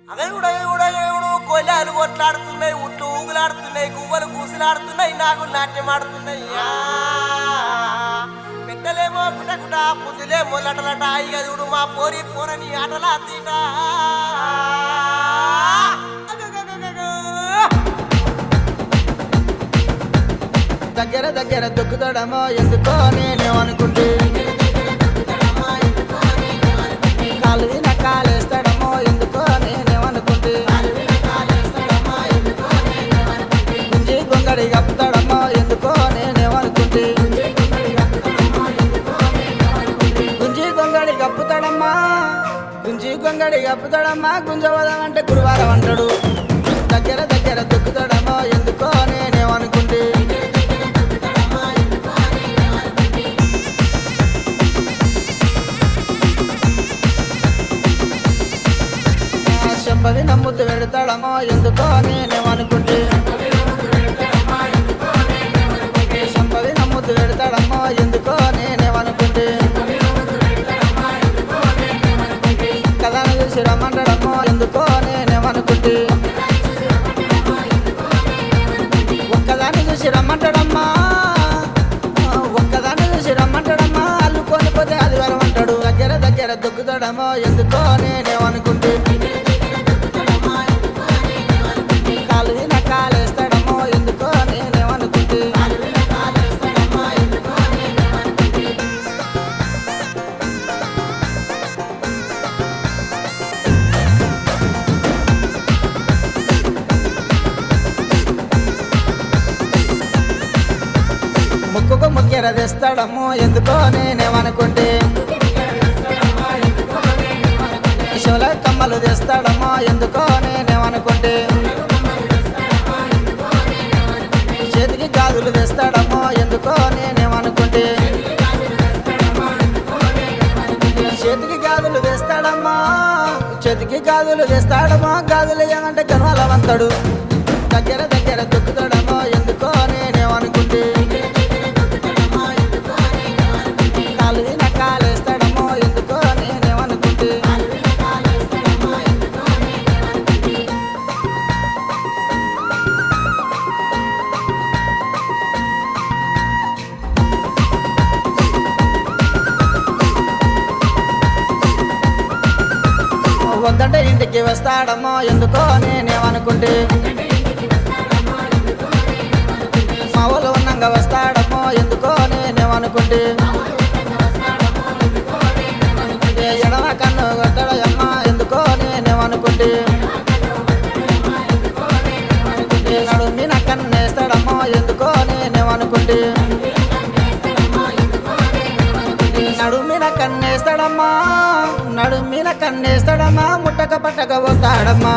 అగయుడయుడయుడు కొల్లాలు కొట్లాడుతున్నాయి, ఉట్లు ఊగులాడుతున్నాయి, గువ్వలు కూసులాడుతున్నాయి, నాగులు నాట్యమాడుతున్నాయి. పెట్టలేమో కుటకుట, పుంజులేమో లటలట, ఇక చూడు మా పోరి పోరని ఆటలా తీట. దగ్గర దగ్గర దొక్కుతాడమో ఎందుకో నేనేమనుకుంటే, కాలు విన కాలేస్తాడమో ఎందుకో నేనేమనుకుంటే, గుంజి గొంగడి కప్పుతాడమో ఎందుకో నేనేమనుకుంటే, గుంజి గొంగడి కప్పుతాడమ్మా, గుంజి గొంగడి కప్పుతాడమ్మా, గుంజవదమంటే గురువారం అంటాడు. దగ్గర దగ్గర దొక్కుతాడమో ఎందుకో నేనేమనుకుంటే, చెంపది నమ్ముతూ పెడతాడమో ఎందుకో నేనేమనుకుంటే, చెంపది నమ్ముతూ పెడతాడమ్మో ఎందుకో నేనేమనుకుంటే, కథను చూసి రమ్మంటాడమ్మో ఎందుకో నేనేమనుకుంటే, ఒక్కదాన్ని చూసి రమ్మంటాడమ్మా, ఒక్కదాన్ని చూసి రమ్మంటాడమ్మా, అల్లుకొని పోతే అది వరమంటాడు. దగ్గర దగ్గర దొక్కుతాడమ్మో ఎందుకో నేనేమనుకుంటే, కాలు విన కాలేస్తాడమ్మో ఎందుకో నేనేమనుకుంటే, ముక్కుకు ముక్కెర తెస్తాడమ్మో ఎందుకో నేనేమనుకుంటే, శివుల కమ్మలు తెస్తాడమ్మో ఎందుకో నేనేమనుకుంటే, చేతికి గాజులు తెస్తాడమ్మో ఎందుకో నేనేమనుకుంటే, చేతికి గాజులు తెస్తాడమ్మా, చేతికి గాజులు తెస్తాడమ్మా, గాజులు ఏమంటే గన్వాలవంతాడు. దగ్గర దగ్గర దొక్కుతాడమ్మో ఎందుకో నేనేమనుకుంటే, కాలు విన కాలేస్తాడమ్మో ఎందుకో నేనేమనుకుంటే, వద్దంటే ఇంటికి వస్తాడమ్మో ఎందుకో నేనేమనుకుంటే, మా ఊళ్ళో ఉన్నాక వస్తాడమ్మో ఎందుకో నేనేమనుకుంటే, ఎడమ కన్ను కొట్టడమ్మా ఎందుకో నేనేమనుకుంటే, నడుమిన కన్నేస్తాడమ్మో ఎందుకో నేనేమనుకుంటే, నడుమిన కన్నేస్తాడమ్మా, నడుమిన కన్నేస్తాడమ్మా, ముట్టక పట్టక పోతాడమ్మా.